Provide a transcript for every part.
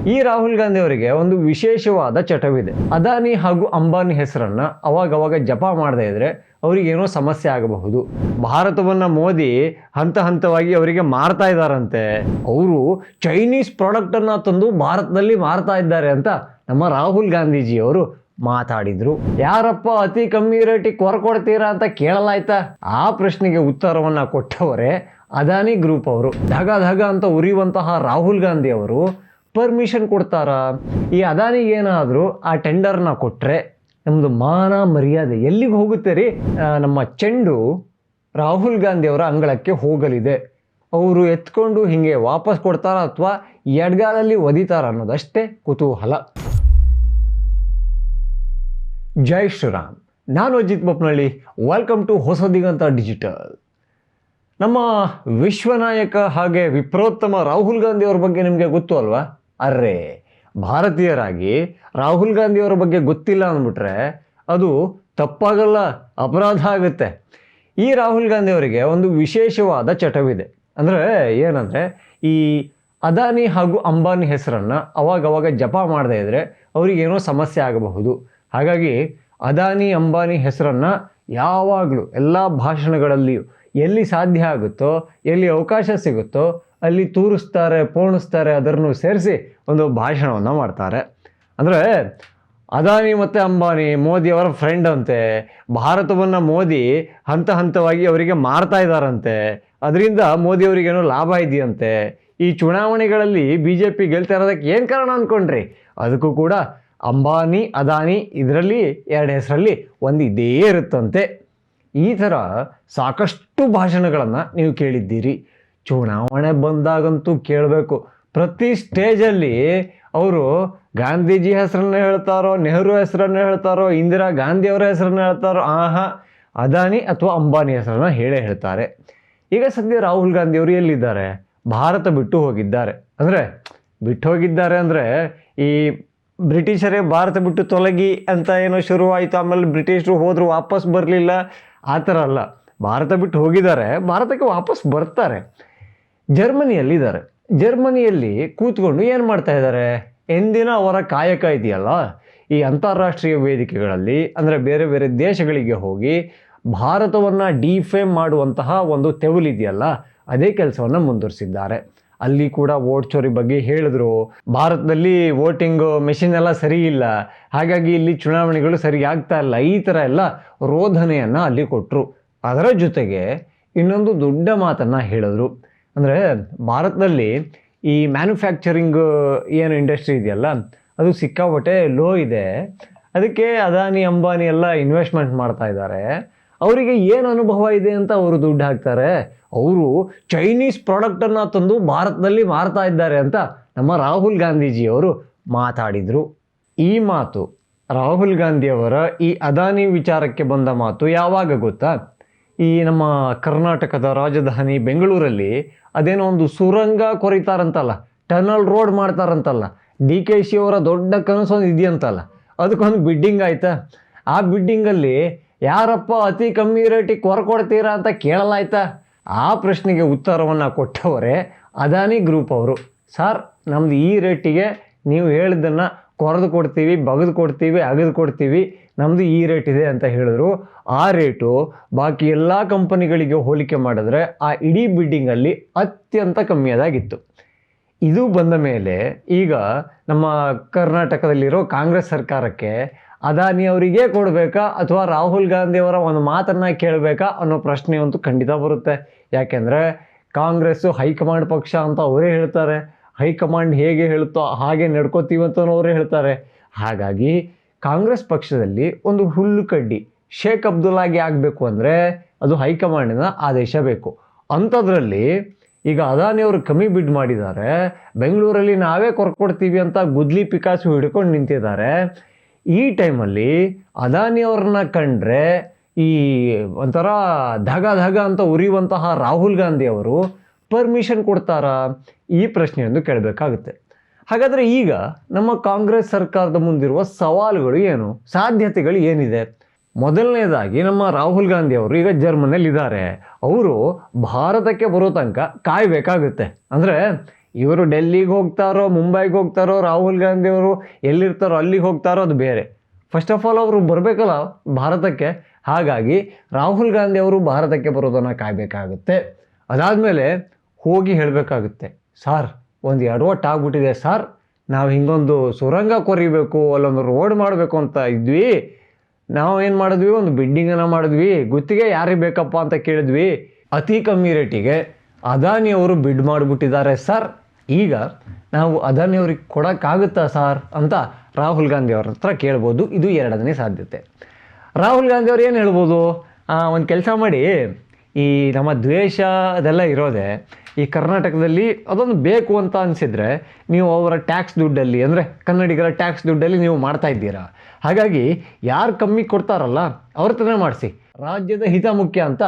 ಈ ರಾಹುಲ್ ಗಾಂಧಿ ಅವರಿಗೆ ಒಂದು ವಿಶೇಷವಾದ ಚಟವಿದೆ. ಅದಾನಿ ಹಾಗೂ ಅಂಬಾನಿ ಹೆಸರನ್ನ ಅವಾಗವಾಗ ಜಪ ಮಾಡದೇ ಇದ್ರೆ ಅವರಿಗೇನೋ ಸಮಸ್ಯೆ ಆಗಬಹುದು. ಭಾರತವನ್ನ ಮೋದಿ ಹಂತ ಹಂತವಾಗಿ ಅವರಿಗೆ ಮಾರ್ತಾ ಇದ್ದಾರಂತೆ. ಅವರು ಚೈನೀಸ್ ಪ್ರಾಡಕ್ಟ್ ಅನ್ನ ತಂದು ಭಾರತದಲ್ಲಿ ಮಾರ್ತಾ ಇದ್ದಾರೆ ಅಂತ ನಮ್ಮ ರಾಹುಲ್ ಗಾಂಧೀಜಿಯವರು ಮಾತಾಡಿದ್ರು. ಯಾರಪ್ಪ ಅತಿ ಕಮ್ಮಿ ರೇಟಿಗೆ ಕೊಡ್ತೀರಾ ಅಂತ ಕೇಳಲಾಯ್ತಾ? ಆ ಪ್ರಶ್ನೆಗೆ ಉತ್ತರವನ್ನ ಕೊಟ್ಟವರೇ ಅದಾನಿ ಗ್ರೂಪ್ ಅವರು. ಧಗ ಅಂತ ಉರಿಯುವಂತಹ ರಾಹುಲ್ ಗಾಂಧಿ ಅವರು ಪರ್ಮಿಷನ್ ಕೊಡ್ತಾರಾ? ಈ ಅದಾನಿಗೆ ಏನಾದರೂ ಆ ಟೆಂಡರ್ನ ಕೊಟ್ಟರೆ ನಮ್ಮದು ಮಾನ ಮರ್ಯಾದೆ ಎಲ್ಲಿಗೆ ಹೋಗುತ್ತೆ ರೀ? ನಮ್ಮ ಚೆಂಡು ರಾಹುಲ್ ಗಾಂಧಿ ಅವರ ಅಂಗಳಕ್ಕೆ ಹೋಗಲಿದೆ. ಅವರು ಎತ್ಕೊಂಡು ಹಿಂಗೆ ವಾಪಸ್ ಕೊಡ್ತಾರ ಅಥವಾ ಎಡ್ಗಾಲಲ್ಲಿ ಒದಿತಾರ ಅನ್ನೋದಷ್ಟೇ ಕುತೂಹಲ. ಜೈ ಶ್ರೀರಾಮ್. ನಾನು Ajit Bopnalli. Welcome to Hosadiganta digital. ನಮ್ಮ ವಿಶ್ವನಾಯಕ ಹಾಗೆ ವಿಪ್ರೋತ್ತಮ ರಾಹುಲ್ ಗಾಂಧಿ ಅವ್ರ ಬಗ್ಗೆ ನಿಮಗೆ ಗೊತ್ತು ಅಲ್ವಾ? ಅರ್ರೆ, ಭಾರತೀಯರಾಗಿ ರಾಹುಲ್ ಗಾಂಧಿ ಅವರ ಬಗ್ಗೆ ಗೊತ್ತಿಲ್ಲ ಅಂದ್ಬಿಟ್ರೆ ಅದು ತಪ್ಪಾಗಲ್ಲ, ಅಪರಾಧ ಆಗುತ್ತೆ. ಈ ರಾಹುಲ್ ಗಾಂಧಿ ಅವರಿಗೆ ಒಂದು ವಿಶೇಷವಾದ ಚಟವಿದೆ. ಅಂದರೆ ಏನಂದರೆ, ಈ ಅದಾನಿ ಹಾಗೂ ಅಂಬಾನಿ ಹೆಸರನ್ನು ಅವಾಗವಾಗ ಜಪ ಮಾಡದೇ ಇದ್ದರೆ ಅವರಿಗೇನೋ ಸಮಸ್ಯೆ ಆಗಬಹುದು. ಹಾಗಾಗಿ ಅದಾನಿ ಅಂಬಾನಿ ಹೆಸರನ್ನು ಯಾವಾಗಲೂ ಎಲ್ಲ ಭಾಷಣಗಳಲ್ಲಿಯೂ ಎಲ್ಲಿ ಸಾಧ್ಯ ಆಗುತ್ತೋ, ಎಲ್ಲಿ ಅವಕಾಶ ಸಿಗುತ್ತೋ ಅಲ್ಲಿ ತೂರಿಸ್ತಾರೆ, ಪೋಣಿಸ್ತಾರೆ, ಅದನ್ನು ಸೇರಿಸಿ ಒಂದು ಭಾಷಣವನ್ನು ಮಾಡ್ತಾರೆ. ಅಂದರೆ ಅದಾನಿ ಮತ್ತು ಅಂಬಾನಿ ಮೋದಿಯವರ ಫ್ರೆಂಡ್ ಅಂತೆ. ಭಾರತವನ್ನು ಮೋದಿ ಹಂತ ಹಂತವಾಗಿ ಅವರಿಗೆ ಮಾರ್ತಾ ಇದ್ದಾರಂತೆ. ಅದರಿಂದ ಮೋದಿಯವರಿಗೇನೋ ಲಾಭ ಇದೆಯಂತೆ. ಈ ಚುನಾವಣೆಗಳಲ್ಲಿ BJP ಗೆಲ್ತಾ ಇರೋದಕ್ಕೆ ಏನು ಕಾರಣ ಅಂದ್ಕೊಂಡ್ರಿ? ಅದಕ್ಕೂ ಕೂಡ ಅಂಬಾನಿ ಅದಾನಿ ಇದರಲ್ಲಿ ಎರಡು ಹೆಸರಲ್ಲಿ ಒಂದು ಇದೇ ಇರುತ್ತಂತೆ. ಈ ಥರ ಸಾಕಷ್ಟು ಭಾಷಣಗಳನ್ನು ನೀವು ಕೇಳಿದ್ದೀರಿ. ಚುನಾವಣೆ ಬಂದಾಗಂತೂ ಕೇಳಬೇಕು. ಪ್ರತಿ ಸ್ಟೇಜಲ್ಲಿ ಅವರು ಗಾಂಧೀಜಿ ಹೆಸರನ್ನು ಹೇಳ್ತಾರೋ, ನೆಹರು ಹೆಸರನ್ನು ಹೇಳ್ತಾರೋ, ಇಂದಿರಾ ಗಾಂಧಿ ಅವರ ಹೆಸರನ್ನು ಹೇಳ್ತಾರೋ, ಅದಾನಿ ಅಥವಾ ಅಂಬಾನಿ ಹೆಸರನ್ನು ಹೇಳ್ತಾರೆ. ಈಗ ಸದ್ಯ ರಾಹುಲ್ ಗಾಂಧಿ ಅವರು ಎಲ್ಲಿದ್ದಾರೆ? ಭಾರತ ಬಿಟ್ಟು ಹೋಗಿದ್ದಾರೆ. ಬಿಟ್ಟು ಹೋಗಿದ್ದಾರೆ ಅಂದರೆ ಈ ಬ್ರಿಟಿಷರೇ ಭಾರತ ಬಿಟ್ಟು ತೊಲಗಿ ಅಂತ ಏನೋ ಶುರುವಾಯಿತು, ಆಮೇಲೆ ಬ್ರಿಟಿಷರು ಹೋದರು, ವಾಪಸ್ ಬರಲಿಲ್ಲ, ಆ ಥರ ಅಲ್ಲ. ಭಾರತ ಬಿಟ್ಟು ಹೋಗಿದ್ದಾರೆ, ಭಾರತಕ್ಕೆ ವಾಪಸ್ ಬರ್ತಾರೆ. ಜರ್ಮನಿಯಲ್ಲಿದ್ದಾರೆ. ಜರ್ಮನಿಯಲ್ಲಿ ಕೂತ್ಕೊಂಡು ಏನು ಮಾಡ್ತಾ ಇದ್ದಾರೆ? ಎಂದಿನ ಅವರ ಕಾಯಕ ಇದೆಯಲ್ಲ, ಈ ಅಂತಾರಾಷ್ಟ್ರೀಯ ವೇದಿಕೆಗಳಲ್ಲಿ ಅಂದರೆ ಬೇರೆ ಬೇರೆ ದೇಶಗಳಿಗೆ ಹೋಗಿ ಭಾರತವನ್ನು ಡಿಫೇಮ್ ಮಾಡುವಂತಹ ಒಂದು ತೆವಲಿದೆಯಲ್ಲ, ಅದೇ ಕೆಲಸವನ್ನು ಮುಂದುವರಿಸಿದ್ದಾರೆ. ಅಲ್ಲಿ ಕೂಡ ವೋಟ್ ಚೋರಿ ಬಗ್ಗೆ ಹೇಳಿದ್ರು. ಭಾರತದಲ್ಲಿ ವೋಟಿಂಗ್ ಮೆಷಿನ್ ಎಲ್ಲ ಸರಿ ಇಲ್ಲ, ಹಾಗಾಗಿ ಇಲ್ಲಿ ಚುನಾವಣೆಗಳು ಸರಿ ಆಗ್ತಾ ಇಲ್ಲ, ಈ ಥರ ಎಲ್ಲ ರೋಧನೆಯನ್ನು ಅಲ್ಲಿ ಕೊಟ್ಟರು. ಅದರ ಜೊತೆಗೆ ಇನ್ನೊಂದು ದೊಡ್ಡ ಮಾತನ್ನು ಹೇಳಿದ್ರು. ಅಂದರೆ ಭಾರತದಲ್ಲಿ ಈ ಮ್ಯಾನುಫ್ಯಾಕ್ಚರಿಂಗ್ ಏನು ಇಂಡಸ್ಟ್ರಿ ಇದೆಯಲ್ಲ, ಅದು ಸಿಕ್ಕಾಪಟ್ಟೆ ಲೋ ಇದೆ. ಅದಕ್ಕೆ ಅದಾನಿ ಅಂಬಾನಿ ಎಲ್ಲ ಇನ್ವೆಸ್ಟ್ಮೆಂಟ್ ಮಾಡ್ತಾ ಇದ್ದಾರೆ. ಅವರಿಗೆ ಏನು ಅನುಭವ ಇದೆ ಅಂತ ಅವರು ದುಡ್ಡು ಹಾಕ್ತಾರೆ. ಅವರು ಚೈನೀಸ್ ಪ್ರಾಡಕ್ಟನ್ನು ತಂದು ಭಾರತದಲ್ಲಿ ಮಾರ್ತಾ ಇದ್ದಾರೆ ಅಂತ ನಮ್ಮ ರಾಹುಲ್ ಗಾಂಧೀಜಿಯವರು ಮಾತಾಡಿದರು. ಈ ಮಾತು ರಾಹುಲ್ ಗಾಂಧಿಯವರ ಈ ಅದಾನಿ ವಿಚಾರಕ್ಕೆ ಬಂದ ಮಾತು ಯಾವಾಗ ಗೊತ್ತಾ? ಈ ನಮ್ಮ ಕರ್ನಾಟಕದ ರಾಜಧಾನಿ ಬೆಂಗಳೂರಲ್ಲಿ ಅದೇನೋ ಒಂದು ಸುರಂಗ ಕೊರಿತಾರಂತಲ್ಲ, ಟನಲ್ ರೋಡ್ ಮಾಡ್ತಾರಂತಲ್ಲ, DKಶಿ ಅವರ ದೊಡ್ಡ ಕನಸೊಂದು ಇದೆಯಂತಲ್ಲ, ಅದಕ್ಕೊಂದು ಬಿಡ್ಡಿಂಗ್ ಆಯ್ತಾ? ಆ ಬಿಡ್ಡಿಂಗಲ್ಲಿ ಯಾರಪ್ಪ ಅತಿ ಕಮ್ಮಿ ರೇಟಿಗೆ ಕೊಡ್ತೀರಾ ಅಂತ ಕೇಳಲಾಯ್ತಾ? ಆ ಪ್ರಶ್ನೆಗೆ ಉತ್ತರವನ್ನು ಕೊಟ್ಟವರೇ ಅದಾನಿ ಗ್ರೂಪ್ ಅವರು. ಸರ್, ನಮ್ಮದು ಈ ರೇಟಿಗೆ ನೀವು ಹೇಳಿದ್ದನ್ನು ಕೊರೆದು ಕೊಡ್ತೀವಿ, ಬಗೆದು ಕೊಡ್ತೀವಿ, ಅಗೆದು ಕೊಡ್ತೀವಿ, ನಮ್ಮದು ಈ ರೇಟ್ ಇದೆ ಅಂತ ಹೇಳಿದ್ರು. ಆ ರೇಟು ಬಾಕಿ ಎಲ್ಲ ಕಂಪನಿಗಳಿಗೆ ಹೋಲಿಕೆ ಮಾಡಿದ್ರೆ ಆ ಇಡೀ ಬಿಡ್ಡಿಂಗಲ್ಲಿ ಅತ್ಯಂತ ಕಮ್ಮಿಯಾದಾಗಿತ್ತು. ಇದು ಬಂದ ಮೇಲೆ ಈಗ ನಮ್ಮ ಕರ್ನಾಟಕದಲ್ಲಿರೋ ಕಾಂಗ್ರೆಸ್ ಸರ್ಕಾರಕ್ಕೆ ಅದಾನಿ ಅವರಿಗೇ ಕೊಡಬೇಕಾ ಅಥವಾ ರಾಹುಲ್ ಗಾಂಧಿ ಅವರ ಒಂದು ಮಾತನ್ನು ಕೇಳಬೇಕಾ ಅನ್ನೋ ಪ್ರಶ್ನೆಯಂತೂ ಖಂಡಿತ ಬರುತ್ತೆ. ಯಾಕೆಂದರೆ ಕಾಂಗ್ರೆಸ್ಸು ಹೈಕಮಾಂಡ್ ಪಕ್ಷ ಅಂತ ಅವರೇ ಹೇಳ್ತಾರೆ. ಹೈಕಮಾಂಡ್ ಹೇಗೆ ಹೇಳುತ್ತೋ ಹಾಗೆ ನಡ್ಕೋತೀವಿ ಅಂತಲೂ ಅವರೇ ಹೇಳ್ತಾರೆ. ಹಾಗಾಗಿ ಕಾಂಗ್ರೆಸ್ ಪಕ್ಷದಲ್ಲಿ ಒಂದು ಹುಲ್ಲು ಕಡ್ಡಿ ಶೇಖ್ ಅಬ್ದುಲ್ಲಾಗೆ ಆಗಬೇಕು ಅಂದರೆ ಅದು ಹೈಕಮಾಂಡಿನ ಆದೇಶ ಬೇಕು. ಅಂಥದ್ರಲ್ಲಿ ಈಗ ಅದಾನಿಯವರು ಕಮ್ಮಿ ಬಿಡ್ ಮಾಡಿದ್ದಾರೆ. ಬೆಂಗಳೂರಲ್ಲಿ ನಾವೇ ಕೊಡ್ತೀವಿ ಅಂತ ಗುದ್ಲಿ ಪಿಕಾಸು ಹಿಡ್ಕೊಂಡು ನಿಂತಿದ್ದಾರೆ. ಈ ಟೈಮಲ್ಲಿ ಅದಾನಿಯವ್ರನ್ನ ಕಂಡ್ರೆ ಈ ಒಂಥರ ಧಗ ಅಂತ ಉರಿಯುವಂತಹ ರಾಹುಲ್ ಗಾಂಧಿ ಅವರು ಪರ್ಮಿಷನ್ ಕೊಡ್ತಾರಾ? ಈ ಪ್ರಶ್ನೆಯೊಂದು ಕೇಳಬೇಕಾಗುತ್ತೆ. ಹಾಗಾದರೆ ಈಗ ನಮ್ಮ ಕಾಂಗ್ರೆಸ್ ಸರ್ಕಾರದ ಮುಂದಿರುವ ಸವಾಲುಗಳು ಏನು, ಸಾಧ್ಯತೆಗಳು ಏನಿದೆ? ಮೊದಲನೇದಾಗಿ ನಮ್ಮ ರಾಹುಲ್ ಗಾಂಧಿ ಅವರು ಈಗ ಜರ್ಮನಿಯಲ್ಲಿದ್ದಾರೆ. ಅವರು ಭಾರತಕ್ಕೆ ಬರೋ ತನಕ ಕಾಯಬೇಕಾಗುತ್ತೆ. ಅಂದರೆ ಇವರು ಡೆಲ್ಲಿಗೆ ಹೋಗ್ತಾರೋ, ಮುಂಬೈಗೆ ಹೋಗ್ತಾರೋ, ರಾಹುಲ್ ಗಾಂಧಿ ಅವರು ಎಲ್ಲಿರ್ತಾರೋ ಅಲ್ಲಿಗೆ ಹೋಗ್ತಾರೋ ಅದು ಬೇರೆ. ಫಸ್ಟ್ ಆಫ್ ಆಲ್ ಅವರು ಬರಬೇಕಲ್ಲ ಭಾರತಕ್ಕೆ. ಹಾಗಾಗಿ ರಾಹುಲ್ ಗಾಂಧಿ ಅವರು ಭಾರತಕ್ಕೆ ಬರೋದನ್ನು ಕಾಯಬೇಕಾಗುತ್ತೆ. ಅದಾದಮೇಲೆ ಹೋಗಿ ಹೇಳಬೇಕಾಗುತ್ತೆ, ಸಾರ್ ಒಂದು ಎಡವಟ್ಟು ಆಗ್ಬಿಟ್ಟಿದೆ ಸಾರ್, ನಾವು ಹಿಂಗೊಂದು ಸುರಂಗ ಕೊರಿಬೇಕು, ಅಲ್ಲೊಂದು ರೋಡ್ ಮಾಡಬೇಕು ಅಂತ ಇದ್ವಿ, ನಾವು ಏನು ಮಾಡಿದ್ವಿ, ಒಂದು ಬಿಲ್ಡಿಂಗನ್ನು ಮಾಡಿದ್ವಿ, ಗುತ್ತಿಗೆ ಯಾರಿಗೆ ಬೇಕಪ್ಪ ಅಂತ ಕೇಳಿದ್ವಿ, ಅತಿ ಕಮ್ಮಿ ರೇಟಿಗೆ ಅದಾನಿಯವರು ಬಿಡ್ ಮಾಡಿಬಿಟ್ಟಿದ್ದಾರೆ ಸರ್, ಈಗ ನಾವು ಅದಾನಿಯವ್ರಿಗೆ ಕೊಡೋಕ್ಕಾಗುತ್ತಾ ಸಾರ್ ಅಂತ ರಾಹುಲ್ ಗಾಂಧಿ ಅವ್ರ ಹತ್ರ ಕೇಳ್ಬೋದು. ಇದು ಎರಡನೇ ಸಾಧ್ಯತೆ. ರಾಹುಲ್ ಗಾಂಧಿ ಅವ್ರು ಏನು ಹೇಳ್ಬೋದು, ಒಂದು ಕೆಲಸ ಮಾಡಿ, ಈ ನಮ್ಮ ದ್ವೇಷ ಅದೆಲ್ಲ ಇರೋದೆ ಈ ಕರ್ನಾಟಕದಲ್ಲಿ ಅದೊಂದು ಬೇಕು ಅಂತ ಅನಿಸಿದರೆ ನೀವು ಅವರ ಟ್ಯಾಕ್ಸ್ ದುಡ್ಡಲ್ಲಿ, ಅಂದರೆ ಕನ್ನಡಿಗರ ಟ್ಯಾಕ್ಸ್ ದುಡ್ಡಲ್ಲಿ ನೀವು ಮಾಡ್ತಾ ಇದ್ದೀರಾ, ಹಾಗಾಗಿ ಯಾರು ಕಮ್ಮಿ ಕೊಡ್ತಾರಲ್ಲ ಅವ್ರ ಹತ್ರನೇ ಮಾಡಿಸಿ, ರಾಜ್ಯದ ಹಿತ ಮುಖ್ಯ ಅಂತ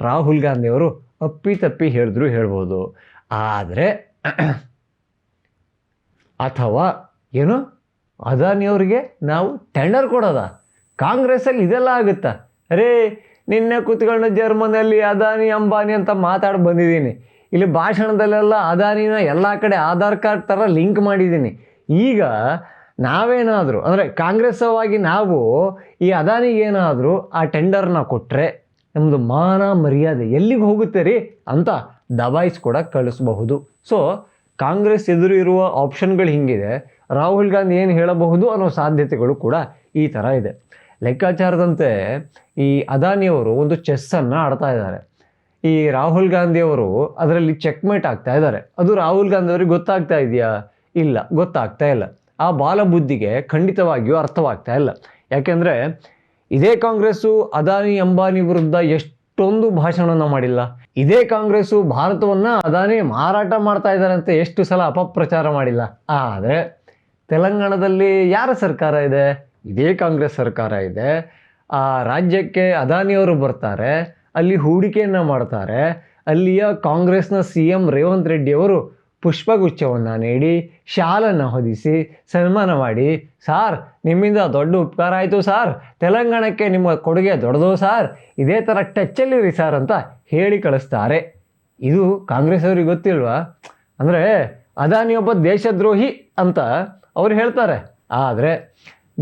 ರಾಹುಲ್ ಗಾಂಧಿ ಅವರು ಅಪ್ಪಿತಪ್ಪಿ ಹೇಳಿದ್ರು ಹೇಳ್ಬೋದು. ಆದರೆ ಅಥವಾ ಏನು, ಅದಾನಿಯವ್ರಿಗೆ ನಾವು ಟೆಂಡರ್ ಕೊಡೋದ, ಕಾಂಗ್ರೆಸ್ಸಲ್ಲಿ ಇದೆಲ್ಲ ಆಗುತ್ತಾ? ಅರೇ ನಿನ್ನೆ ಕೂತ್ಕೊಂಡು ಜರ್ಮನಿಯಲ್ಲಿ ಅದಾನಿ ಅಂಬಾನಿ ಅಂತ ಮಾತಾಡಿ ಬಂದಿದ್ದೀನಿ, ಇಲ್ಲಿ ಭಾಷಣದಲ್ಲೆಲ್ಲ ಅದಾನಿನ ಎಲ್ಲ ಕಡೆ ಆಧಾರ್ ಕಾರ್ಡ್ ಥರ ಲಿಂಕ್ ಮಾಡಿದ್ದೀನಿ. ಈಗ ನಾವೇನಾದರೂ ಅಂದರೆ ಕಾಂಗ್ರೆಸ್ಸವಾಗಿ ನಾವು ಈ ಅದಾನಿಗೇನಾದರೂ ಆ ಟೆಂಡರ್ನ ಕೊಟ್ಟರೆ ನಮ್ಮದು ಮಾನ ಮರ್ಯಾದೆ ಎಲ್ಲಿಗೆ ಹೋಗುತ್ತೆ ರೀ ಅಂತ ದಬಾಯಿಸ್ಕೊಡಕ್ಕೆ ಕಳಿಸ್ಬಹುದು. ಸೊ ಕಾಂಗ್ರೆಸ್ ಎದುರು ಇರುವ ಆಪ್ಷನ್ಗಳು ಹಿಂಗಿದೆ. ರಾಹುಲ್ ಗಾಂಧಿ ಏನು ಹೇಳಬಹುದು ಅನ್ನೋ ಸಾಧ್ಯತೆಗಳು ಕೂಡ ಈ ಥರ ಇದೆ. ಲೆಕ್ಕಾಚಾರದಂತೆ ಈ ಅದಾನಿಯವರು ಒಂದು ಚೆಸ್ಸನ್ನು ಆಡ್ತಾ ಇದ್ದಾರೆ. ಈ ರಾಹುಲ್ ಗಾಂಧಿಯವರು ಅದರಲ್ಲಿ ಚೆಕ್ಮೇಟ್ ಆಗ್ತಾ ಇದ್ದಾರೆ. ಅದು ರಾಹುಲ್ ಗಾಂಧಿ ಅವ್ರಿಗೆ ಗೊತ್ತಾಗ್ತಾ ಇದೆಯಾ? ಇಲ್ಲ, ಗೊತ್ತಾಗ್ತಾ ಇಲ್ಲ. ಆ ಬಾಲಬುದ್ಧಿಗೆ ಖಂಡಿತವಾಗಿಯೂ ಅರ್ಥವಾಗ್ತಾ ಇಲ್ಲ. ಯಾಕೆಂದರೆ ಇದೇ ಕಾಂಗ್ರೆಸ್ಸು ಅದಾನಿ ಅಂಬಾನಿ ವಿರುದ್ಧ ಎಷ್ಟೊಂದು ಭಾಷಣವನ್ನು ಮಾಡಿಲ್ಲ. ಇದೇ ಕಾಂಗ್ರೆಸ್ಸು ಭಾರತವನ್ನು ಅದಾನಿ ಮಾರಾಟ ಮಾಡ್ತಾ ಇದ್ದಾರೆ ಅಂತ ಎಷ್ಟು ಸಲ ಅಪಪ್ರಚಾರ ಮಾಡಿಲ್ಲ. ಆದರೆ ತೆಲಂಗಾಣದಲ್ಲಿ ಯಾರ ಸರ್ಕಾರ ಇದೆ? ಇದೇ ಕಾಂಗ್ರೆಸ್ ಸರ್ಕಾರ ಇದೆ. ಆ ರಾಜ್ಯಕ್ಕೆ ಅದಾನಿಯವರು ಬರ್ತಾರೆ, ಅಲ್ಲಿ ಹೂಡಿಕೆಯನ್ನು ಮಾಡ್ತಾರೆ. ಅಲ್ಲಿಯ ಕಾಂಗ್ರೆಸ್ನ CM ರೇವಂತ್ ರೆಡ್ಡಿ ಅವರು ಪುಷ್ಪಗುಚ್ಛವನ್ನು ನೀಡಿ, ಶಾಲನ್ನು ಹೊದಿಸಿ ಸನ್ಮಾನ ಮಾಡಿ, ಸಾರ್ ನಿಮ್ಮಿಂದ ದೊಡ್ಡ ಉಪಕಾರ ಆಯಿತು ಸಾರ್, ತೆಲಂಗಾಣಕ್ಕೆ ನಿಮ್ಮ ಕೊಡುಗೆ ದೊಡ್ಡದು ಸಾರ್, ಇದೇ ಥರ ಟಚ್ಚಲ್ಲಿರಿ ಸಾರ್ ಅಂತ ಹೇಳಿ ಕಳಿಸ್ತಾರೆ. ಇದು ಕಾಂಗ್ರೆಸ್ ಅವ್ರಿಗೆ ಗೊತ್ತಿಲ್ವಾ? ಅಂದರೆ ಅದಾನಿ ಒಬ್ಬ ದೇಶದ್ರೋಹಿ ಅಂತ ಅವ್ರು ಹೇಳ್ತಾರೆ. ಆದರೆ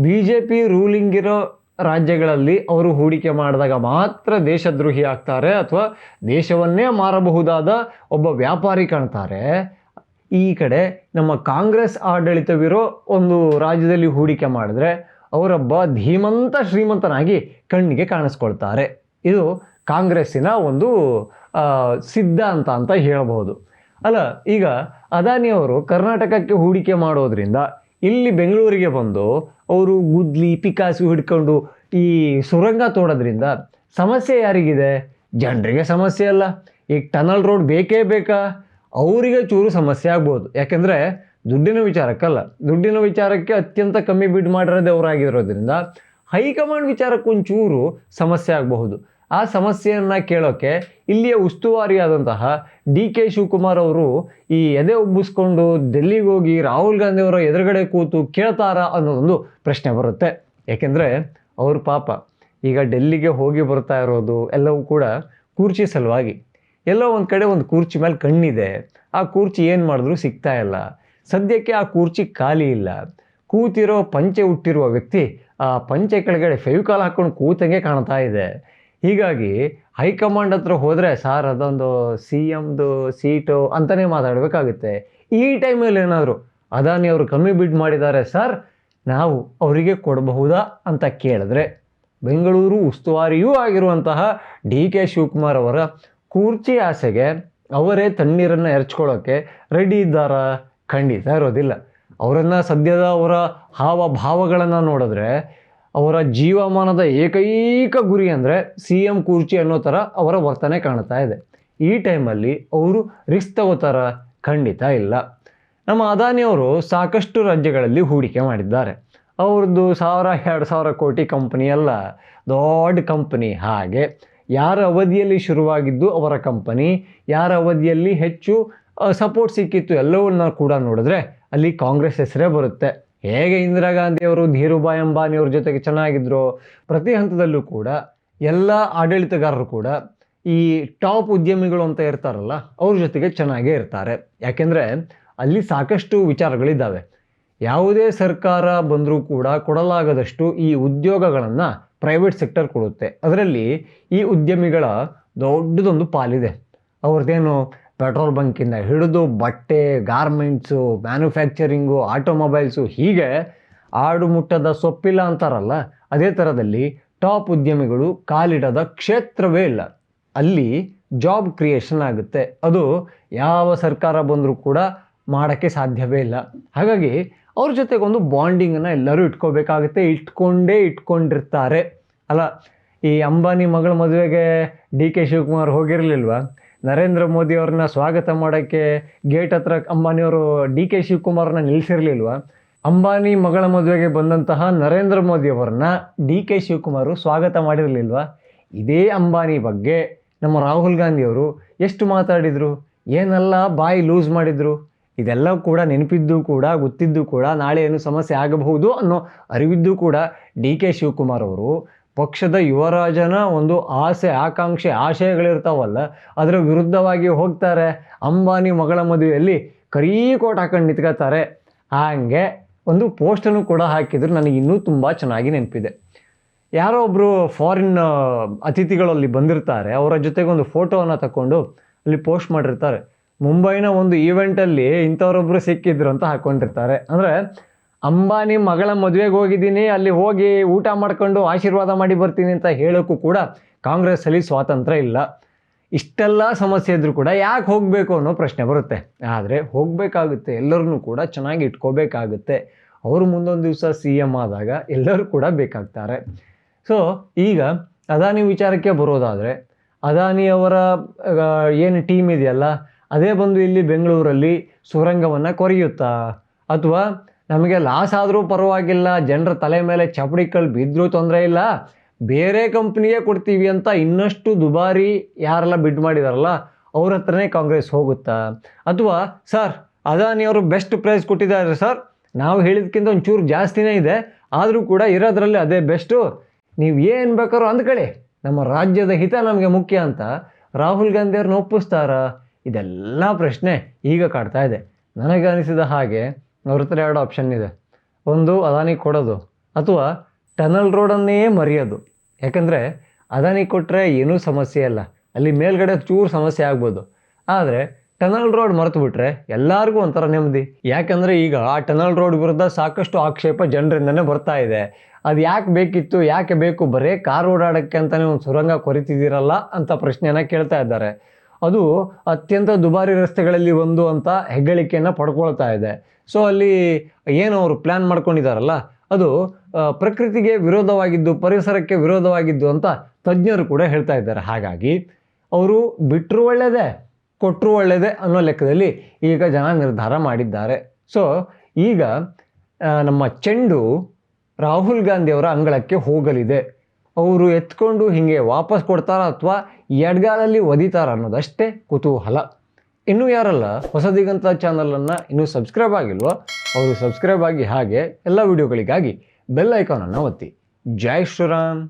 BJP ರೂಲಿಂಗ್ ಇರೋ ರಾಜ್ಯಗಳಲ್ಲಿ ಅವರು ಹೂಡಿಕೆ ಮಾಡಿದಾಗ ಮಾತ್ರ ದೇಶದ್ರೋಹಿ ಆಗ್ತಾರೆ ಅಥವಾ ದೇಶವನ್ನೇ ಮಾರಬಹುದಾದ ಒಬ್ಬ ವ್ಯಾಪಾರಿ ಕಾಣ್ತಾರೆ. ಈ ಕಡೆ ನಮ್ಮ ಕಾಂಗ್ರೆಸ್ ಆಡಳಿತವಿರೋ ಒಂದು ರಾಜ್ಯದಲ್ಲಿ ಹೂಡಿಕೆ ಮಾಡಿದ್ರೆ ಅವರೊಬ್ಬ ಧೀಮಂತ ಶ್ರೀಮಂತನಾಗಿ ಕಣ್ಣಿಗೆ ಕಾಣಿಸ್ಕೊಳ್ತಾರೆ. ಇದು ಕಾಂಗ್ರೆಸ್ಸಿನ ಒಂದು ಸಿದ್ಧಾಂತ ಅಂತ ಹೇಳಬಹುದು. ಅಲ್ಲ, ಈಗ ಅದಾನಿಯವರು ಕರ್ನಾಟಕಕ್ಕೆ ಹೂಡಿಕೆ ಮಾಡೋದ್ರಿಂದ ಇಲ್ಲಿ ಬೆಂಗಳೂರಿಗೆ ಬಂದು ಅವರು ಗುದ್ಲಿ ಪಿಕಾಸು ಹಿಡ್ಕೊಂಡು ಈ ಸುರಂಗ ತೋಡೋದ್ರಿಂದ ಸಮಸ್ಯೆ ಯಾರಿಗಿದೆ? ಜನರಿಗೆ ಸಮಸ್ಯೆ ಅಲ್ಲ. ಈಗ ಟನಲ್ ರೋಡ್ ಬೇಕೇ ಬೇಕಾ? ಅವರಿಗೆ ಚೂರು ಸಮಸ್ಯೆ ಆಗ್ಬೋದು. ಯಾಕೆಂದರೆ ದುಡ್ಡಿನ ವಿಚಾರಕ್ಕಲ್ಲ, ದುಡ್ಡಿನ ವಿಚಾರಕ್ಕೆ ಅತ್ಯಂತ ಕಮ್ಮಿ ಬಿಡ್ ಮಾಡಿರೋದೇ ಅವರಾಗಿರೋದ್ರಿಂದ ಹೈಕಮಾಂಡ್ ವಿಚಾರಕ್ಕೆ ಒಂಚೂರು ಸಮಸ್ಯೆ ಆಗಬಹುದು. ಆ ಸಮಸ್ಯೆಯನ್ನು ಕೇಳೋಕ್ಕೆ ಇಲ್ಲಿಯ ಉಸ್ತುವಾರಿಯಾದಂತಹ DK ಶಿವಕುಮಾರ್ ಅವರು ಈ ಎದೆ ಉಬ್ಬಿಸ್ಕೊಂಡು ಡೆಲ್ಲಿಗೆ ಹೋಗಿ ರಾಹುಲ್ ಗಾಂಧಿ ಅವರ ಎದುರುಗಡೆ ಕೂತು ಕೇಳ್ತಾರಾ ಅನ್ನೋದೊಂದು ಪ್ರಶ್ನೆ ಬರುತ್ತೆ. ಏಕೆಂದರೆ ಅವರು ಪಾಪ ಈಗ ಡೆಲ್ಲಿಗೆ ಹೋಗಿ ಬರ್ತಾ ಇರೋದು ಎಲ್ಲವೂ ಕೂಡ ಕುರ್ಚಿ ಸಲುವಾಗಿ. ಎಲ್ಲೋ ಒಂದು ಕಡೆ ಒಂದು ಕುರ್ಚಿ ಮೇಲೆ ಕಣ್ಣಿದೆ, ಆ ಕುರ್ಚಿ ಏನು ಮಾಡಿದ್ರೂ ಸಿಗ್ತಾ ಇಲ್ಲ. ಸದ್ಯಕ್ಕೆ ಆ ಕುರ್ಚಿ ಖಾಲಿ ಇಲ್ಲ. ಕೂತಿರೋ ಪಂಚೆ ಹುಟ್ಟಿರುವ ವ್ಯಕ್ತಿ ಆ ಪಂಚೆ ಕೆಳಗಡೆ ಫೆವಿಕಾಲ್ ಹಾಕ್ಕೊಂಡು ಕೂತಂಗೆ ಕಾಣ್ತಾ ಇದೆ. ಹೀಗಾಗಿ ಹೈಕಮಾಂಡ್ ಹತ್ರ ಹೋದರೆ ಸಾರ್ ಅದೊಂದು CMದು ಸೀಟು ಅಂತಲೇ ಮಾತಾಡಬೇಕಾಗುತ್ತೆ. ಈ ಟೈಮಲ್ಲಿ ಏನಾದರೂ ಅದಾನಿ ಅವರು ಕಮ್ಮಿ ಬಿಡ್ ಮಾಡಿದ್ದಾರೆ ಸರ್, ನಾವು ಅವರಿಗೆ ಕೊಡಬಹುದಾ ಅಂತ ಕೇಳಿದ್ರೆ ಬೆಂಗಳೂರು ಉಸ್ತುವಾರಿಯೂ ಆಗಿರುವಂತಹ DK ಶಿವಕುಮಾರ್ ಅವರ ಕುರ್ಚಿ ಆಸೆಗೆ ಅವರೇ ತಣ್ಣೀರನ್ನು ಎರಚ್ಕೊಳ್ಳೋಕ್ಕೆ ರೆಡಿ ಇದ್ದಾರಾ? ಖಂಡಿತ ಇರೋದಿಲ್ಲ. ಅವರನ್ನು ಸದ್ಯದ ಅವರ ಹಾವಭಾವಗಳನ್ನು ನೋಡಿದ್ರೆ ಅವರ ಜೀವಮಾನದ ಏಕೈಕ ಗುರಿ ಅಂದರೆ CM ಕುರ್ಚಿ ಅನ್ನೋ ಥರ ಅವರ ವರ್ತನೆ ಕಾಣ್ತಾ ಇದೆ. ಈ ಟೈಮಲ್ಲಿ ಅವರು ರಿಸ್ಕ್ ತಗೋತಾರ? ಖಂಡಿತ ಇಲ್ಲ. ನಮ್ಮ ಅದಾನಿಯವರು ಸಾಕಷ್ಟು ರಾಜ್ಯಗಳಲ್ಲಿ ಹೂಡಿಕೆ ಮಾಡಿದ್ದಾರೆ. ಅವ್ರದ್ದು 1000-2000 ಕೋಟಿ ಕಂಪನಿ ಅಲ್ಲ, ದೊಡ್ಡ ಕಂಪನಿ. ಹಾಗೆ ಯಾರ ಅವಧಿಯಲ್ಲಿ ಶುರುವಾಗಿದ್ದು ಅವರ ಕಂಪನಿ, ಯಾರ ಅವಧಿಯಲ್ಲಿ ಹೆಚ್ಚು ಸಪೋರ್ಟ್ ಸಿಕ್ಕಿತ್ತು ಎಲ್ಲವನ್ನ ಕೂಡ ನೋಡಿದ್ರೆ ಅಲ್ಲಿ ಕಾಂಗ್ರೆಸ್ ಹೆಸರೇ ಬರುತ್ತೆ. ಹೇಗೆ ಇಂದಿರಾ ಗಾಂಧಿಯವರು ಧೀರುಭಾಯ್ ಅಂಬಾನಿಯವ್ರ ಜೊತೆಗೆ ಚೆನ್ನಾಗಿದ್ರು, ಪ್ರತಿ ಹಂತದಲ್ಲೂ ಕೂಡ ಎಲ್ಲ ಆಡಳಿತಗಾರರು ಕೂಡ ಈ ಟಾಪ್ ಉದ್ಯಮಿಗಳು ಅಂತ ಇರ್ತಾರಲ್ಲ ಅವ್ರ ಜೊತೆಗೆ ಚೆನ್ನಾಗೇ ಇರ್ತಾರೆ. ಯಾಕೆಂದರೆ ಅಲ್ಲಿ ಸಾಕಷ್ಟು ವಿಚಾರಗಳಿದ್ದಾವೆ. ಯಾವುದೇ ಸರ್ಕಾರ ಬಂದರೂ ಕೂಡ ಕೊಡಲಾಗದಷ್ಟು ಈ ಉದ್ಯೋಗಗಳನ್ನು ಪ್ರೈವೇಟ್ ಸೆಕ್ಟರ್ ಕೊಡುತ್ತೆ. ಅದರಲ್ಲಿ ಈ ಉದ್ಯಮಿಗಳ ದೊಡ್ಡದೊಂದು ಪಾಲಿದೆ. ಅವ್ರದ್ದೇನು ಪೆಟ್ರೋಲ್ ಬಂಕಿಂದ ಹಿಡಿದು ಬಟ್ಟೆ, ಗಾರ್ಮೆಂಟ್ಸು, ಮ್ಯಾನುಫ್ಯಾಕ್ಚರಿಂಗು, ಆಟೋಮೊಬೈಲ್ಸು, ಹೀಗೆ ಆಡು ಮುಟ್ಟದ ಸೊಪ್ಪಿಲ್ಲ ಅಂತಾರಲ್ಲ, ಅದೇ ಥರದಲ್ಲಿ ಟಾಪ್ ಉದ್ಯಮಿಗಳು ಕಾಲಿಡದ ಕ್ಷೇತ್ರವೇ ಇಲ್ಲ. ಅಲ್ಲಿ ಜಾಬ್ ಕ್ರಿಯೇಷನ್ ಆಗುತ್ತೆ. ಅದು ಯಾವ ಸರ್ಕಾರ ಬಂದರೂ ಕೂಡ ಮಾಡೋಕ್ಕೆ ಸಾಧ್ಯವೇ ಇಲ್ಲ. ಹಾಗಾಗಿ ಅವ್ರ ಜೊತೆಗೊಂದು ಬಾಂಡಿಂಗನ್ನು ಎಲ್ಲರೂ ಇಟ್ಕೋಬೇಕಾಗುತ್ತೆ, ಇಟ್ಕೊಂಡಿರ್ತಾರೆ. ಅಲ್ಲ, ಈ ಅಂಬಾನಿ ಮಗಳ ಮದುವೆಗೆ DK ಶಿವಕುಮಾರ್ ಹೋಗಿರಲಿಲ್ವ? ನರೇಂದ್ರ ಮೋದಿ ಅವ್ರನ್ನ ಸ್ವಾಗತ ಮಾಡೋಕ್ಕೆ ಗೇಟ್ ಹತ್ರ ಅಂಬಾನಿಯವರು DK ಶಿವಕುಮಾರ್ನ ನಿಲ್ಲಿಸಿರ್ಲಿಲ್ವ? ಅಂಬಾನಿ ಮಗಳ ಮದುವೆಗೆ ಬಂದಂತಹ ನರೇಂದ್ರ ಮೋದಿಯವರನ್ನ DK ಶಿವಕುಮಾರ್ ಸ್ವಾಗತ ಮಾಡಿರಲಿಲ್ವ? ಇದೇ ಅಂಬಾನಿ ಬಗ್ಗೆ ನಮ್ಮ ರಾಹುಲ್ ಗಾಂಧಿಯವರು ಎಷ್ಟು ಮಾತಾಡಿದರು, ಏನೆಲ್ಲ ಬಾಯಿ ಲೂಸ್ ಮಾಡಿದರು. ಇದೆಲ್ಲ ಕೂಡ ನೆನಪಿದ್ದು ಕೂಡ, ಗೊತ್ತಿದ್ದು ಕೂಡ, ನಾಳೆ ಏನು ಸಮಸ್ಯೆ ಆಗಬಹುದು ಅನ್ನೋ ಅರಿವಿದ್ದು ಕೂಡ DK ಶಿವಕುಮಾರ್ ಅವರು ಪಕ್ಷದ ಯುವರಾಜನ ಒಂದು ಆಸೆ, ಆಕಾಂಕ್ಷೆ, ಆಶಯಗಳಿರ್ತಾವಲ್ಲ, ಅದರ ವಿರುದ್ಧವಾಗಿ ಹೋಗ್ತಾರೆ. ಅಂಬಾನಿ ಮಗಳ ಮದುವೆಯಲ್ಲಿ ಕರೀ ಕೋಟ್ ಹಾಕೊಂಡು ನಿಂತ್ಕೋತಾರೆ. ಹಾಗೆ ಒಂದು ಪೋಸ್ಟನ್ನು ಕೂಡ ಹಾಕಿದ್ರು, ನನಗೆ ಇನ್ನೂ ತುಂಬ ಚೆನ್ನಾಗಿ ನೆನಪಿದೆ. ಯಾರೋ ಒಬ್ಬರು ಫಾರಿನ್ ಅತಿಥಿಗಳಲ್ಲಿ ಬಂದಿರ್ತಾರೆ, ಅವರ ಜೊತೆಗೆ ಒಂದು ಫೋಟೋವನ್ನು ತಗೊಂಡು ಅಲ್ಲಿ ಪೋಸ್ಟ್ ಮಾಡಿರ್ತಾರೆ. ಮುಂಬೈನ ಒಂದು ಈವೆಂಟಲ್ಲಿ ಇಂಥವರೊಬ್ಬರು ಸಿಕ್ಕಿದ್ರು ಅಂತ ಹಾಕ್ಕೊಂಡಿರ್ತಾರೆ. ಅಂದರೆ ಅಂಬಾನಿ ಮಗಳ ಮದುವೆಗೆ ಹೋಗಿದ್ದೀನಿ, ಅಲ್ಲಿ ಹೋಗಿ ಊಟ ಮಾಡ್ಕೊಂಡು ಆಶೀರ್ವಾದ ಮಾಡಿ ಬರ್ತೀನಿ ಅಂತ ಹೇಳೋಕ್ಕೂ ಕೂಡ ಕಾಂಗ್ರೆಸ್ಸಲ್ಲಿ ಸ್ವಾತಂತ್ರ್ಯ ಇಲ್ಲ. ಇಷ್ಟೆಲ್ಲ ಸಮಸ್ಯೆ ಇದ್ದರೂ ಕೂಡ ಯಾಕೆ ಹೋಗಬೇಕು ಅನ್ನೋ ಪ್ರಶ್ನೆ ಬರುತ್ತೆ. ಆದರೆ ಹೋಗಬೇಕಾಗುತ್ತೆ, ಎಲ್ಲರನ್ನೂ ಕೂಡ ಚೆನ್ನಾಗಿ ಇಟ್ಕೋಬೇಕಾಗುತ್ತೆ. ಅವರು ಮುಂದೊಂದು ದಿವಸ CM ಆದಾಗ ಎಲ್ಲರೂ ಕೂಡ ಬೇಕಾಗ್ತಾರೆ. ಸೊ ಈಗ ಅದಾನಿ ವಿಚಾರಕ್ಕೆ ಬರೋದಾದರೆ, ಅದಾನಿಯವರ ಏನು ಟೀಮ್ ಇದೆಯಲ್ಲ, ಅದೇ ಬಂದು ಇಲ್ಲಿ ಬೆಂಗಳೂರಲ್ಲಿ ಸುರಂಗವನ್ನು ಕೊರೆಯುತ್ತಾ, ಅಥವಾ ನಮಗೆ ಲಾಸ್ ಆದರೂ ಪರವಾಗಿಲ್ಲ, ಜನರ ತಲೆ ಮೇಲೆ ಚಪಡಿ ಕಲ್ಲು ಬಿದ್ದರೂ ತೊಂದರೆ ಇಲ್ಲ, ಬೇರೆ ಕಂಪ್ನಿಯೇ ಕೊಡ್ತೀವಿ ಅಂತ ಇನ್ನಷ್ಟು ದುಬಾರಿ ಯಾರೆಲ್ಲ ಬಿಡ್ ಮಾಡಿದಾರಲ್ಲ ಅವ್ರ ಹತ್ರನೇ ಕಾಂಗ್ರೆಸ್ ಹೋಗುತ್ತಾ? ಅಥವಾ ಸರ್ ಅದಾನಿಯವರು ಬೆಸ್ಟ್ ಪ್ರೈಸ್ ಕೊಟ್ಟಿದ್ದಾರೆ ಸರ್, ನಾವು ಹೇಳಿದ್ಕಿಂತ ಒಂಚೂರು ಜಾಸ್ತಿನೇ ಇದೆ, ಆದರೂ ಕೂಡ ಇರೋದ್ರಲ್ಲಿ ಅದೇ ಬೆಸ್ಟು, ನೀವು ಏನು ಬೇಕಾದ್ರೂ ಅಂದ್ಕೊಳ್ಳಿ, ನಮ್ಮ ರಾಜ್ಯದ ಹಿತ ನಮಗೆ ಮುಖ್ಯ ಅಂತ ರಾಹುಲ್ ಗಾಂಧಿಯವ್ರನ್ನ ಒಪ್ಪಿಸ್ತಾರಾ? ಇದೆಲ್ಲ ಪ್ರಶ್ನೆ ಈಗ ಕಾಡ್ತಾ ಇದೆ. ನನಗೆ ಅನಿಸಿದ ಹಾಗೆ ಅವ್ರ ಹತ್ರ 2 ಆಪ್ಷನ್ ಇದೆ. ಒಂದು ಅದಾನಿ ಕೊಡೋದು, ಅಥವಾ ಟನಲ್ ರೋಡನ್ನೇ ಮರೆಯೋದು. ಯಾಕಂದರೆ ಅದಾನಿ ಕೊಟ್ಟರೆ ಏನೂ ಸಮಸ್ಯೆ ಇಲ್ಲ, ಅಲ್ಲಿ ಮೇಲ್ಗಡೆ ಚೂರು ಸಮಸ್ಯೆ ಆಗ್ಬೋದು. ಆದರೆ ಟನಲ್ ರೋಡ್ ಮರೆತು ಬಿಟ್ರೆ ಎಲ್ಲರಿಗೂ ಒಂಥರ ನೆಮ್ಮದಿ. ಯಾಕಂದರೆ ಈಗ ಆ ಟನಲ್ ರೋಡ್ ವಿರುದ್ಧ ಸಾಕಷ್ಟು ಆಕ್ಷೇಪ ಜನರಿಂದನೇ ಬರ್ತಾ ಇದೆ. ಅದು ಯಾಕೆ ಬೇಕಿತ್ತು, ಯಾಕೆ ಬೇಕು, ಬರೀ ಕಾರ್ ಓಡಾಡೋಕ್ಕೆ ಅಂತಲೇ ಒಂದು ಸುರಂಗ ಕೊರಿತಿದ್ದೀರಲ್ಲ ಅಂತ ಪ್ರಶ್ನೆಯನ್ನು ಕೇಳ್ತಾ ಇದ್ದಾರೆ. ಅದು ಅತ್ಯಂತ ದುಬಾರಿ ರಸ್ತೆಗಳಲ್ಲಿ ಒಂದು ಅಂತ ಹೆಗ್ಗಳಿಕೆಯನ್ನು ಪಡ್ಕೊಳ್ತಾ ಇದೆ. ಸೊ ಅಲ್ಲಿ ಏನು ಅವರು ಪ್ಲ್ಯಾನ್ ಮಾಡ್ಕೊಂಡಿದ್ದಾರಲ್ಲ, ಅದು ಪ್ರಕೃತಿಗೆ ವಿರೋಧವಾಗಿದ್ದು, ಪರಿಸರಕ್ಕೆ ವಿರೋಧವಾಗಿದ್ದು ಅಂತ ತಜ್ಞರು ಕೂಡ ಹೇಳ್ತಾ ಇದ್ದಾರೆ. ಹಾಗಾಗಿ ಅವರು ಬಿಟ್ಟರು ಒಳ್ಳೆಯದೇ, ಕೊಟ್ಟರು ಒಳ್ಳೆಯದೇ ಅನ್ನೋ ಲೆಕ್ಕದಲ್ಲಿ ಈಗ ಜನ ನಿರ್ಧಾರ ಮಾಡಿದ್ದಾರೆ. ಸೊ ಈಗ ನಮ್ಮ ಚೆಂಡು ರಾಹುಲ್ ಗಾಂಧಿಯವರ ಅಂಗಳಕ್ಕೆ ಹೋಗಲಿದೆ. ಅವರು ಎತ್ಕೊಂಡು ಹೀಗೆ ವಾಪಸ್ ಕೊಡ್ತಾರಾ ಅಥವಾ ಎಡ್ಗಾಲಲ್ಲಿ ಒದಿತಾರ ಅನ್ನೋದಷ್ಟೇ ಕುತೂಹಲ. ಇನ್ನೂ ಯಾರಲ್ಲ ಹೊಸ ದಿಗಂತ ಚಾನಲನ್ನು ಇನ್ನೂ ಸಬ್ಸ್ಕ್ರೈಬ್ ಆಗಿಲ್ವೋ ಅವರು ಸಬ್ಸ್ಕ್ರೈಬ್ ಆಗಿ, ಹಾಗೆ ಎಲ್ಲ ವಿಡಿಯೋಗಳಿಗಾಗಿ ಬೆಲ್ ಐಕಾನನ್ನು ಒತ್ತಿ. ಜೈ ಶ್ರೀರಾಮ್.